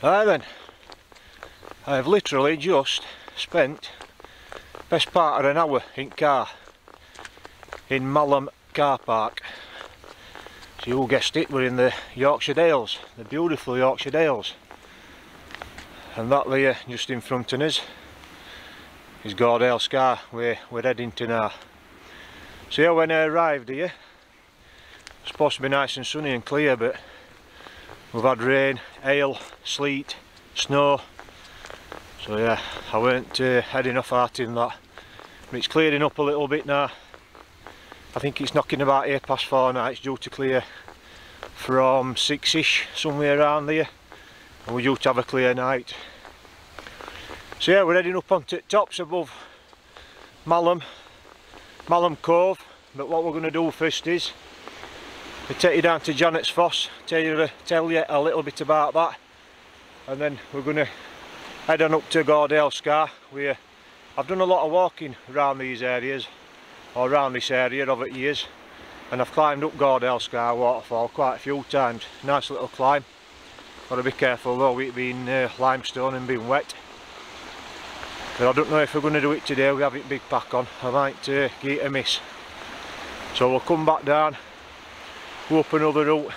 Right then, I have literally just spent best part of an hour in car in Malham car park. So you all guessed it, we're in the Yorkshire Dales, the beautiful Yorkshire Dales. And that there, just in front of us, is Gordale Scar, where we're heading to now. So yeah, when I arrived here, it's supposed to be nice and sunny and clear, but we've had rain, hail, sleet, snow. So yeah, I weren't heading off out in that. But it's clearing up a little bit now. I think it's knocking about 4:08 now. It's due to clear from 6ish, somewhere around there. And we're due to have a clear night. So yeah, we're heading up onto the tops above Malham Cove. But what we're going to do first is we take you down to Janet's Foss, tell you a little bit about that, and then we're going to head on up to Gordale Scar, where I've done a lot of walking around these areas, or around this area over the years, and I've climbed up Gordale Scar waterfall quite a few times. Nice little climb. Got to be careful though, with it being limestone and being wet. But I don't know if we're going to do it today. We have it big pack on. I might give it a miss. So we'll come back down, go up another route,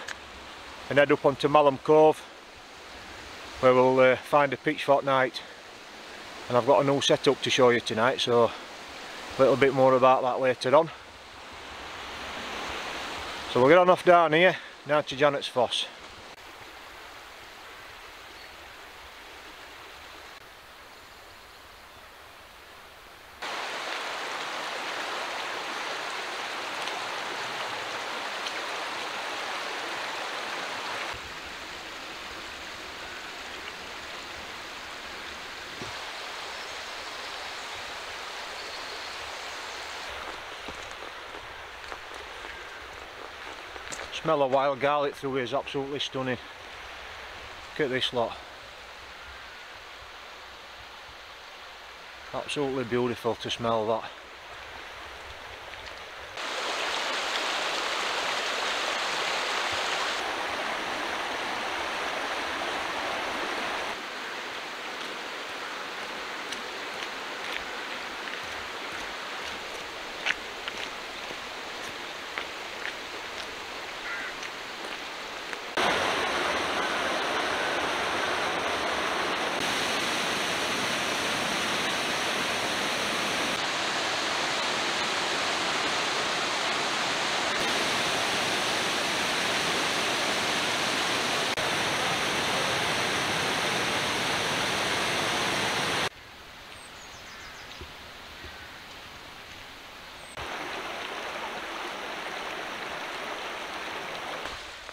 and head up onto Malham Cove, where we'll find a pitch fortnight. And I've got a new setup to show you tonight, so a little bit more about that later on. So we'll get on off down here, down to Janet's Foss. Smell of wild garlic through here is absolutely stunning. Look at this lot. Absolutely beautiful to smell that.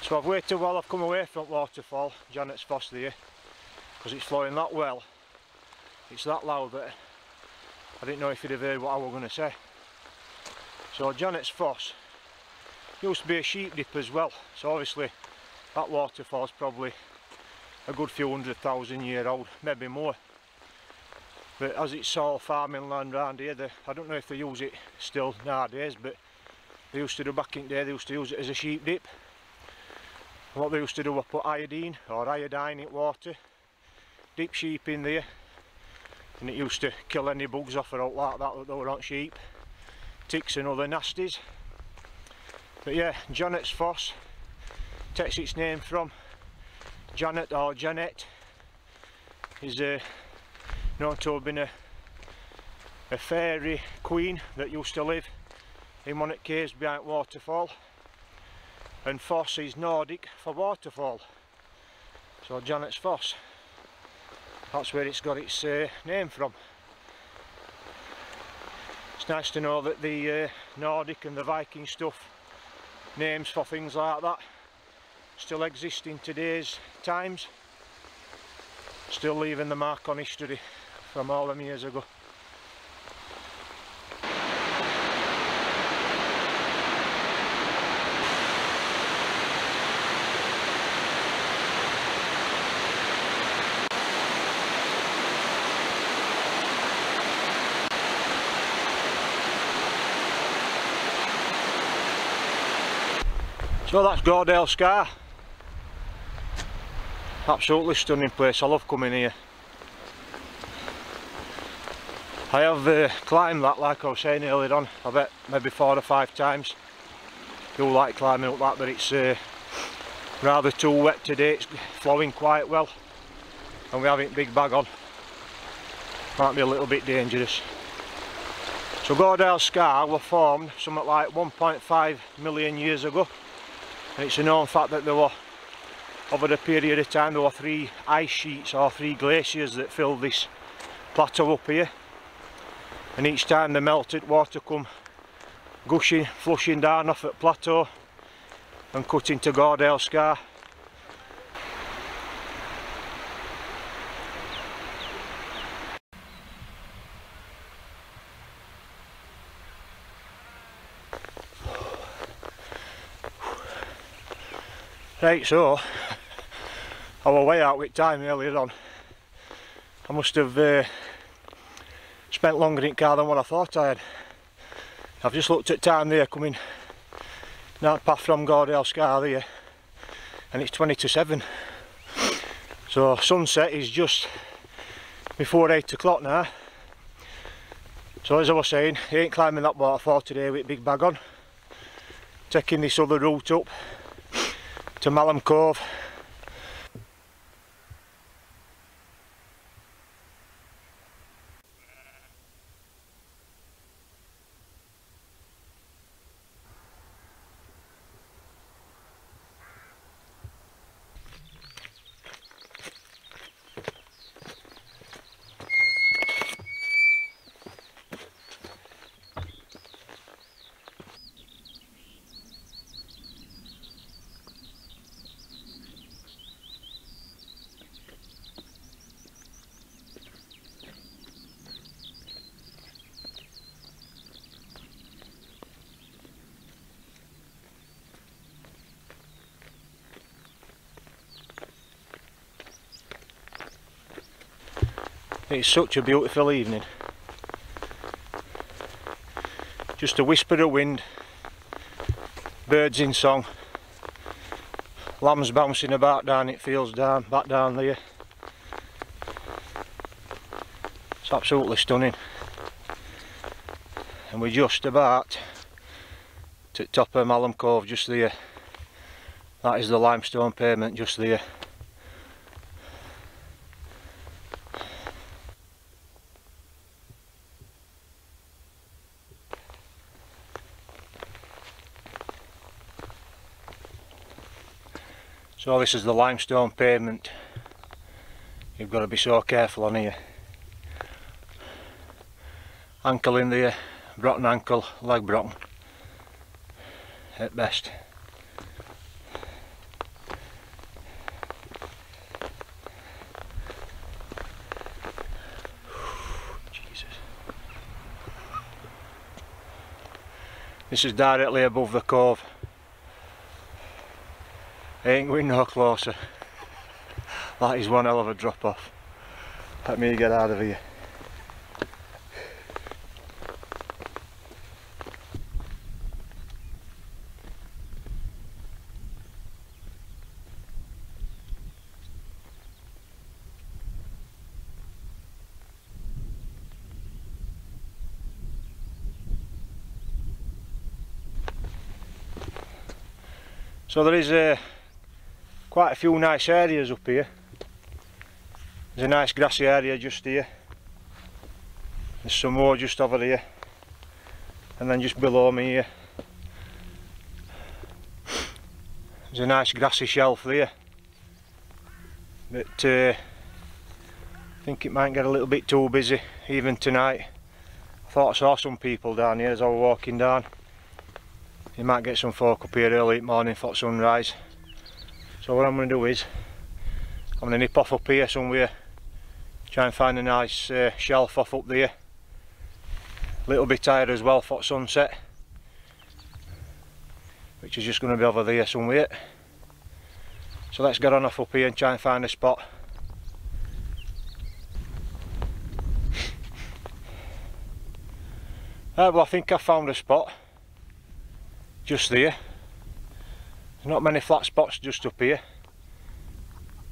So I've waited while I've come away from waterfall, Janet's Foss there, because it's flowing that well. It's that loud that I didn't know if you'd have heard what I was going to say. So Janet's Foss used to be a sheep dip as well, so obviously that waterfall's probably a good few 100,000 years old, maybe more. But as it's all farming land around here, I don't know if they use it still nowadays, but they used to do back in the day, they used to use it as a sheep dip. And what they used to do was put iodine in water, dip sheep in there, and it used to kill any bugs off or out like that that were on sheep, ticks and other nasties. But yeah, Janet's Foss takes its name from Janet, or Janet is known to have been a fairy queen that used to live in one of the caves behind waterfall. And Foss is Nordic for waterfall, so Janet's Foss, that's where it's got its name from. It's nice to know that the Nordic and the Viking stuff, names for things like that, still exist in today's times, still leaving the mark on history from all them years ago. So that's Gordale Scar. Absolutely stunning place, I love coming here. I have climbed that, like I was saying earlier on, I bet maybe 4 or 5 times. Do like climbing up that, but it's rather too wet today. It's flowing quite well and we haven't big bag on. Might be a little bit dangerous. So Goredale Scar were formed something like 1.5 million years ago, and it's a known fact that there were, over the period of time, there were 3 ice sheets or 3 glaciers that filled this plateau up here, and each time they melted, water come gushing, flushing down off at plateau and cut into Goredale Scar. Right, so I was way out with time earlier on. I must have spent longer in the car than what I thought I had. I've just looked at time there, coming that path from Goredale Scar there, and it's 20 to 7. So sunset is just before 8 o'clock now. So as I was saying, I ain't climbing that waterfall today with big bag on. Taking this other route up to Malham Cove. It's such a beautiful evening. Just a whisper of wind, birds in song, lambs bouncing about down it fields down, back down there. It's absolutely stunning. And we're just about to the top of Malham Cove, just there. That is the limestone pavement just there. So this is the limestone pavement. You've got to be so careful on here. Ankle in there, broken ankle, leg broken at best. Jesus. This is directly above the cove. Ain't going no closer. That is one hell of a drop off. Let me get out of here. So there is quite a few nice areas up here. There's a nice grassy area just here. There's some more just over here, and then just below me here there's a nice grassy shelf there, but I think it might get a little bit too busy even tonight. I thought I saw some people down here as I was walking down. You might get some folk up here early in the morning for sunrise. So what I'm going to do is, I'm going to nip off up here somewhere, try and find a nice shelf off up there. A little bit tired as well for sunset, which is just going to be over there somewhere. So let's get on off up here and try and find a spot. Right, well, I think I found a spot just there. There's not many flat spots just up here.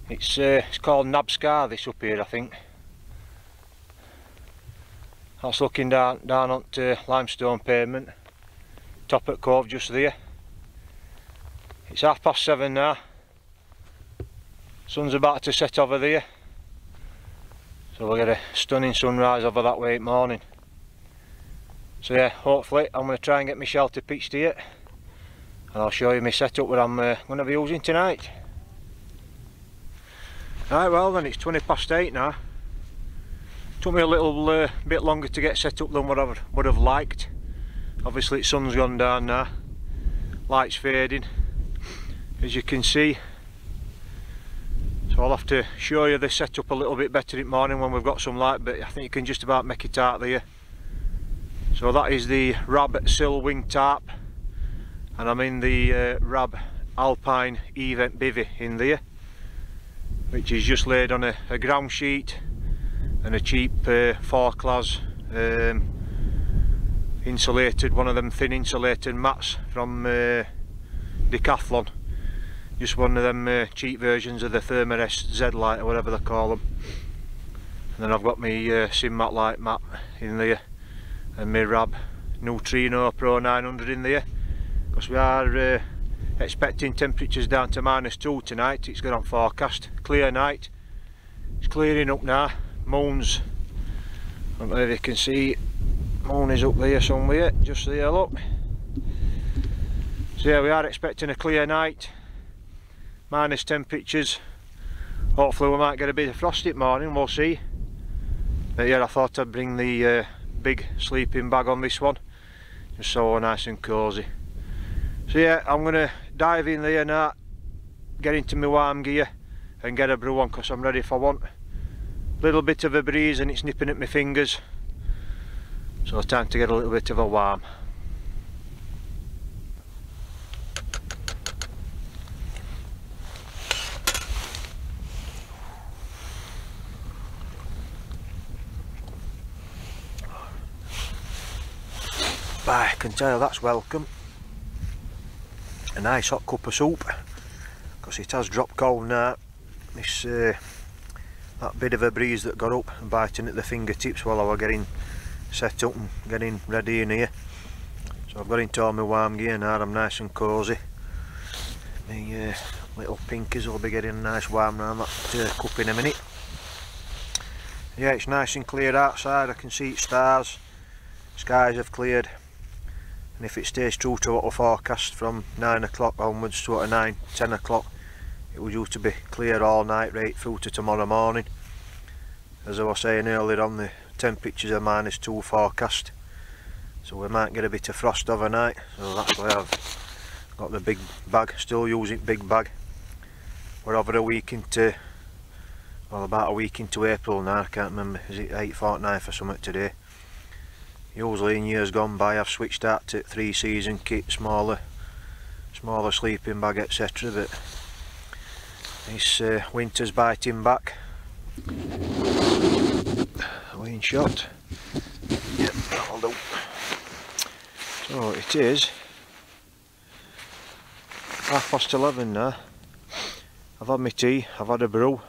It's called Nabscar, this up here, I think. That's looking down onto limestone pavement, top at cove just there. It's 7:30 now. Sun's about to set over there, so we'll get a stunning sunrise over that way in the morning. So yeah, hopefully I'm going to try and get my shelter pitched here, and I'll show you my setup that I'm going to be using tonight. Right, well then, it's 8:20 now. Took me a little bit longer to get set up than what I would have liked. Obviously the sun's gone down now, light's fading, as you can see. So I'll have to show you the setup a little bit better in the morning when we've got some light, but I think you can just about make it out there. So that is the Rab Silwing tarp, and I'm in the Rab Alpine event bivvy in there, which is just laid on a ground sheet and a cheap 4-class insulated, one of them thin insulated mats from Decathlon. Just one of them cheap versions of the Thermarest Z-Lite or whatever they call them. And then I've got my Sim Mat light mat in there, and my Rab Neutrino Pro 900 in there, because we are expecting temperatures down to -2 tonight. It's got on forecast, clear night. It's clearing up now. Moon's, I don't know if you can see, moon is up there somewhere, just there, look. So yeah, we are expecting a clear night, minus temperatures. Hopefully we might get a bit of frost in the morning, we'll see. But yeah, I thought I'd bring the big sleeping bag on this one, just so nice and cosy. So yeah, I'm going to dive in there now, get into my warm gear and get a brew on, because I'm ready for one. Little bit of a breeze and it's nipping at my fingers, so time to get a little bit of a warm. I can tell you that's welcome. A nice hot cup of soup, because it has dropped cold now. This that bit of a breeze that got up and biting at the fingertips while I was getting set up and getting ready in here. So I've got into all my warm gear now, I'm nice and cosy. My little pinkies will be getting a nice warm round that cup in a minute. Yeah, it's nice and clear outside, I can see it stars, skies have cleared, and if it stays true to what we forecast from 9 o'clock onwards to 9-10 o'clock, it was due to be clear all night right through to tomorrow morning. As I was saying earlier on, the temperatures are -2 forecast, so we might get a bit of frost overnight. So that's why I've got the big bag, still using big bag. We're over a week into, well, about a week into April now, I can't remember, is it 8th or 9th or something today. Usually in years gone by I've switched out to 3-season kit, smaller sleeping bag, etc. But this winter's biting back. Lean shot. Yep, that'll do. So it is 11:30 now. I've had my tea, I've had a brew.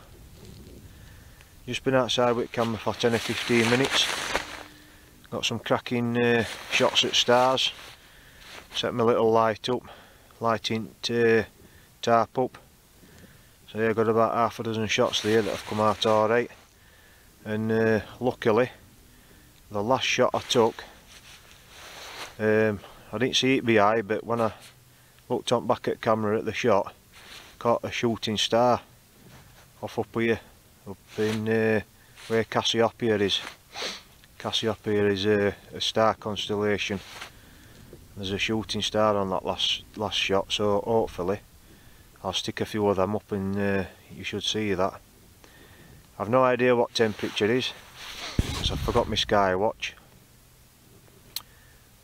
Just been outside with the camera for 10 or 15 minutes. Got some cracking shots at stars. Set my little light up, lighting tarp up. So yeah, I've got about half a dozen shots there that have come out alright. And luckily, the last shot I took, I didn't see it behind, but when I looked on back at camera at the shot, caught a shooting star off up here, up in where Cassiopeia is. Cassiopeia is a star constellation. There's a shooting star on that last shot, so hopefully I'll stick a few of them up and you should see that. I've no idea what temperature it is, because I forgot my sky watch,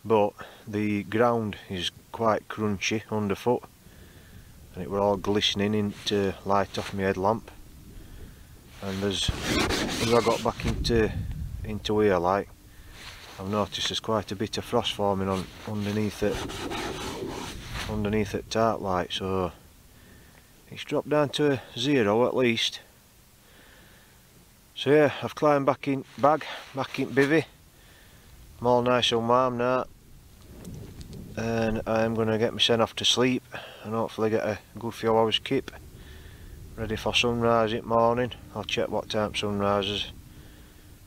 but the ground is quite crunchy underfoot, and it were all glistening into light off my headlamp. And as I got back into here, like, I've noticed there's quite a bit of frost forming on underneath it tarp light, so It's dropped down to 0 at least. So yeah, I've climbed back in bag, back in bivvy. I'm all nice and warm now, and I'm going to get myself off to sleep and hopefully get a good few hours keep ready for sunrise in the morning. I'll check what time sunrise is.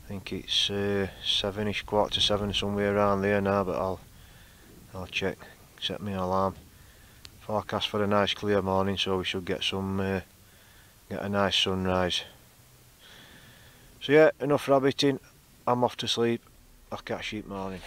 I think it's 7ish, 6:45, somewhere around there now, but I'll check, set my alarm. Forecast for a nice clear morning, so we should get some get a nice sunrise. So yeah, enough rabbiting, I'm off to sleep. I'll catch you in the morning.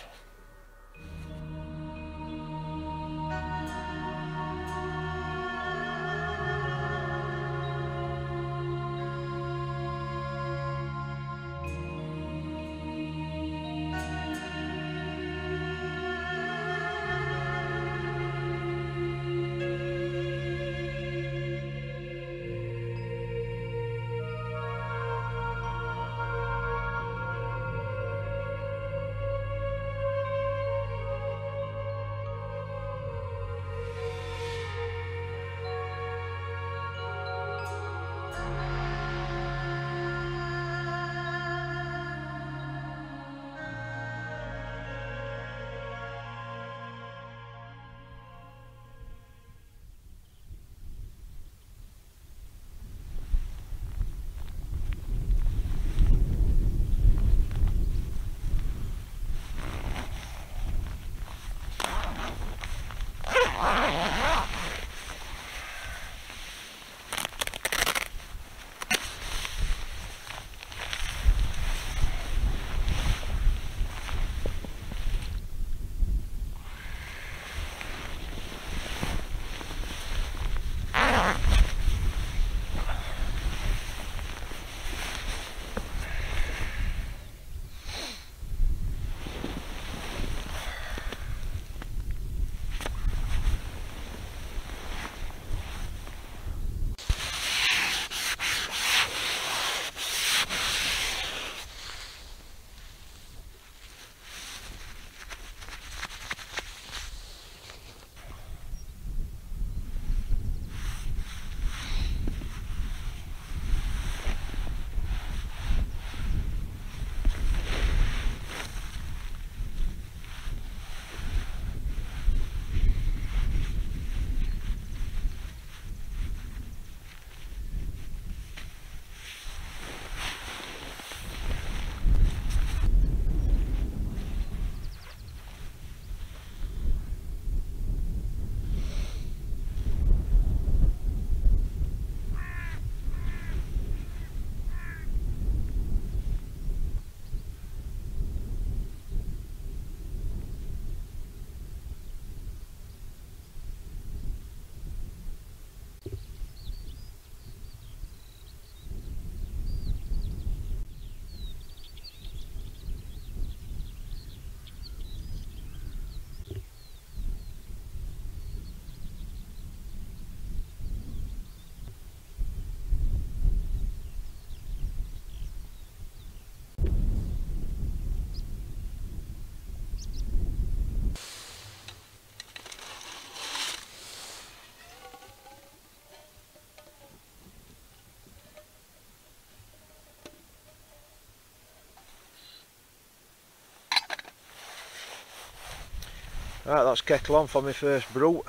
Right, that's kettle on for my first brew.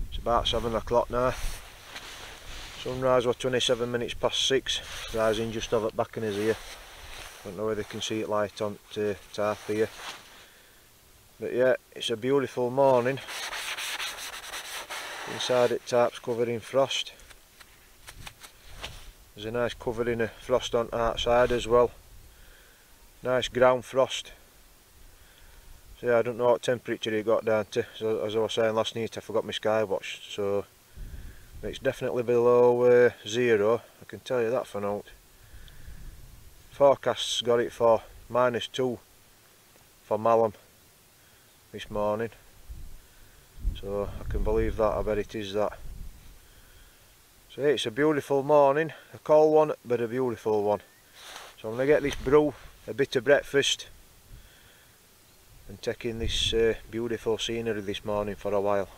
It's about 7 o'clock now. Sunrise was 27 minutes past 6, rising just over the back in his ear. Don't know whether you can see it light on the tarp here. But yeah, it's a beautiful morning. Inside it, tarp's covered in frost. There's a nice covering of frost on the outside as well. Nice ground frost. So yeah, I don't know what temperature it got down to. So as I was saying last night, I forgot my sky watch. So it's definitely below 0. I can tell you that for now. Forecast's got it for -2 for Malham this morning. So I can believe that. I bet it is that. So yeah, it's a beautiful morning. A cold one, but a beautiful one. So I'm going to get this brew, a bit of breakfast, and take in this beautiful scenery this morning for a while.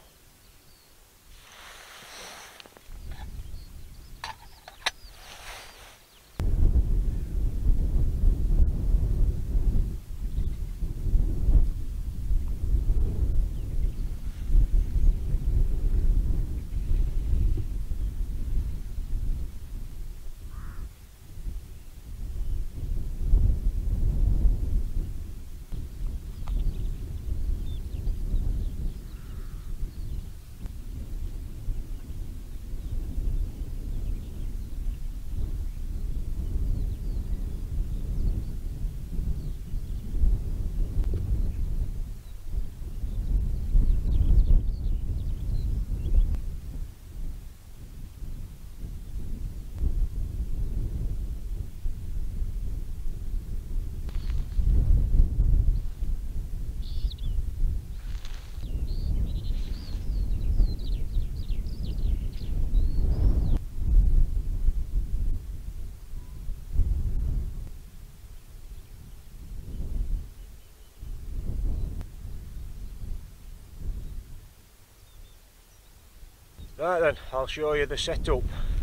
Right then, I'll show you the setup,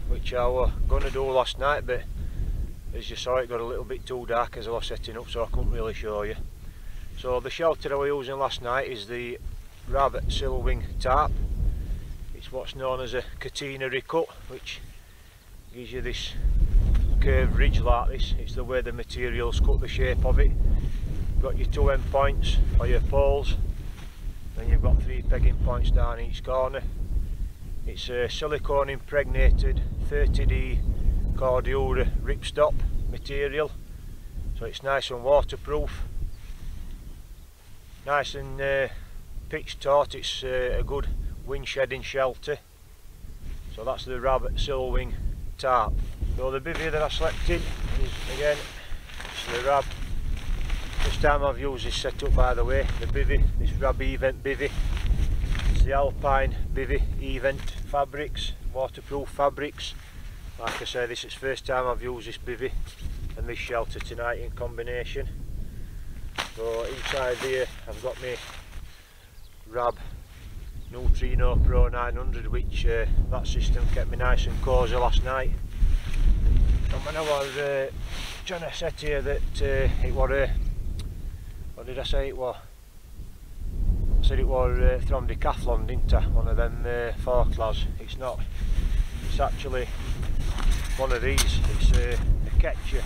which I was going to do last night, but as you saw it got a little bit too dark as I was setting up, so I couldn't really show you. So the shelter I was using last night is the Rab Silwing tarp. It's what's known as a catenary cut, which gives you this curved ridge like this. It's the way the materials cut the shape of it. You've got your two end points for your poles, then you've got 3 pegging points down each corner. It's a silicone impregnated 30D Cordura ripstop material, so it's nice and waterproof, nice and pitch taut. It's a good wind shedding shelter. So that's the Rab Silwing tarp. So the bivvy that I slept in is, again, it's the Rab. This time I've used this setup, by the way, the bivvy, this Rab Event bivvy. It's the Alpine bivvy Event fabrics, waterproof fabrics. Like I say, this is the first time I've used this bivvy and this shelter tonight in combination. So inside here I've got my Rab Neutrino Pro 900, which that system kept me nice and cosy last night. And when I was trying to set here that it was what did I say it was? I said it was from Decathlon, didn't I? One of them Falklands. It's not. It's actually one of these. It's a catcher.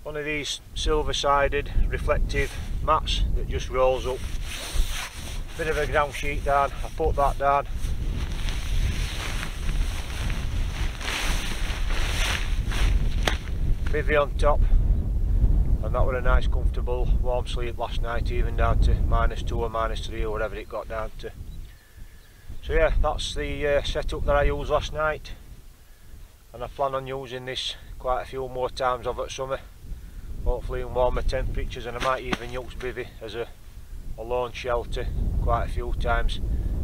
One of these silver-sided reflective mats that just rolls up. Bit of a ground sheet down. I put that down. Bivvy on top, and that was a nice comfortable warm sleep last night, even down to -2 or -3 or whatever it got down to. So yeah, that's the setup that I used last night, and I plan on using this quite a few more times over summer, hopefully in warmer temperatures, and I might even use bivvy as a lone shelter quite a few times.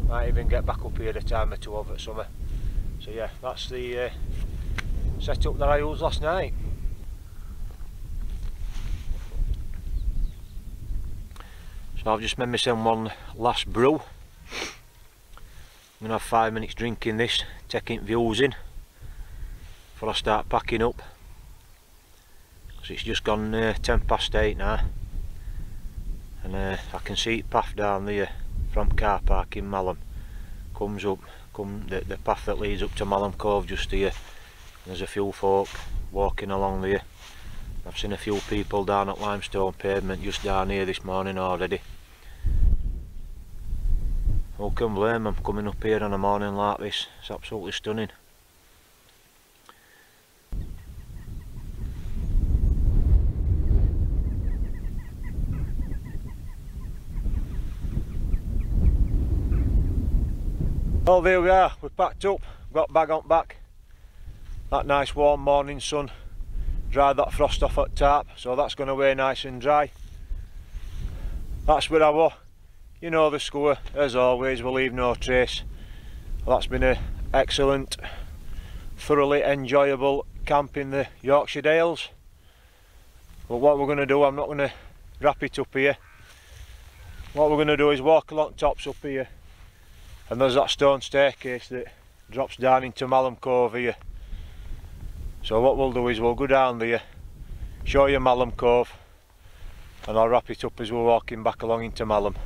Might even get back up here a time or two over summer. So yeah, that's the setup that I used last night. So I've just made myself one last brew. I'm going to have 5 minutes drinking this, taking views in before I start packing up. So it's just gone 8:10 now, and I can see it path down there from car park in Malham. Comes up, the path that leads up to Malham Cove just here. There's a few folk walking along there. I've seen a few people down at Limestone Pavement just down here this morning already. Who can blame them coming up here on a morning like this? It's absolutely stunning. Well, there we are, we're packed up, got bag on back. That nice warm morning sun dried that frost off at tarp, so that's going away nice and dry. That's where I was. You know the score, as always, we'll leave no trace. Well, that's been an excellent, thoroughly enjoyable camp in the Yorkshire Dales. But what we're going to do, I'm not going to wrap it up here. What we're going to do is walk along tops up here, and there's that stone staircase that drops down into Malham Cove here. So what we'll do is we'll go down there, show you Malham Cove, and I'll wrap it up as we're walking back along into Malham.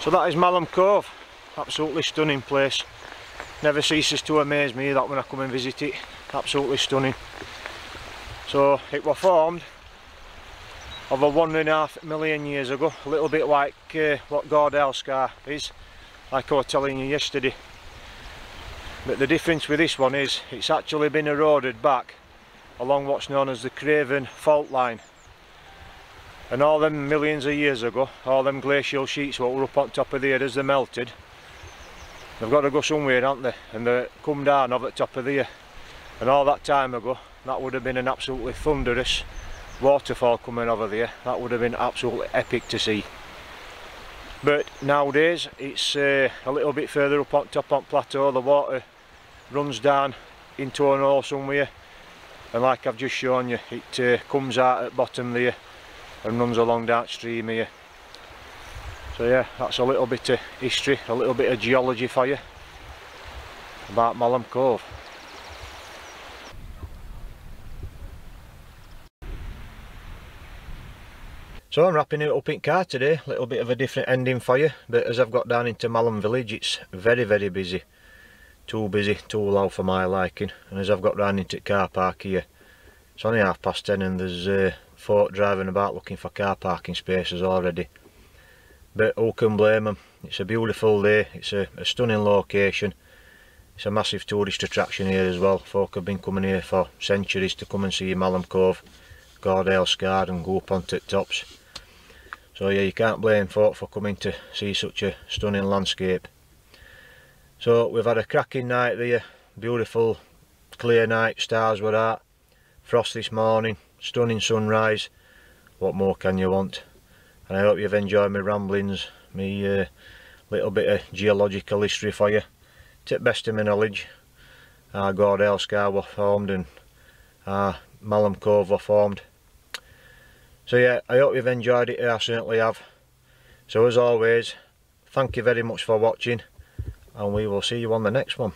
So that is Malham Cove, absolutely stunning place. Never ceases to amaze me that when I come and visit it, absolutely stunning. So it was formed over 1.5 million years ago, a little bit like what Gordale Scar is, like I was telling you yesterday. But the difference with this one is it's actually been eroded back along what's known as the Craven fault line. And all them millions of years ago, all them glacial sheets what were up on top of the earth as they melted, they've got to go somewhere, haven't they? And they come down over the top of the earth. And all that time ago, that would have been an absolutely thunderous waterfall coming over there. That would have been absolutely epic to see. But nowadays, it's a little bit further up on top on plateau. The water runs down into an hole somewhere. And like I've just shown you, it comes out at the bottom there and runs along downstream here. So yeah, that's a little bit of history, a little bit of geology for you about Malham Cove. So I'm wrapping it up in car today, a little bit of a different ending for you, but as I've got down into Malham village it's very busy. Too busy, too low for my liking. And as I've got round into the car park here, it's only 10:30 and there's folk driving about looking for car parking spaces already. But who can blame them? It's a beautiful day, it's a stunning location. It's a massive tourist attraction here as well. Folk have been coming here for centuries to come and see Malham Cove, Gordale Scar and go up onto the tops. So yeah, you can't blame folk for coming to see such a stunning landscape. So we've had a cracking night there, beautiful clear night, stars were out, frost this morning, stunning sunrise. What more can you want? And I hope you've enjoyed my ramblings, me little bit of geological history for you. To the best of my knowledge, our Gordale Scar were formed and our Malham Cove were formed. So yeah, I hope you've enjoyed it, I certainly have. So as always, thank you very much for watching, and we will see you on the next one.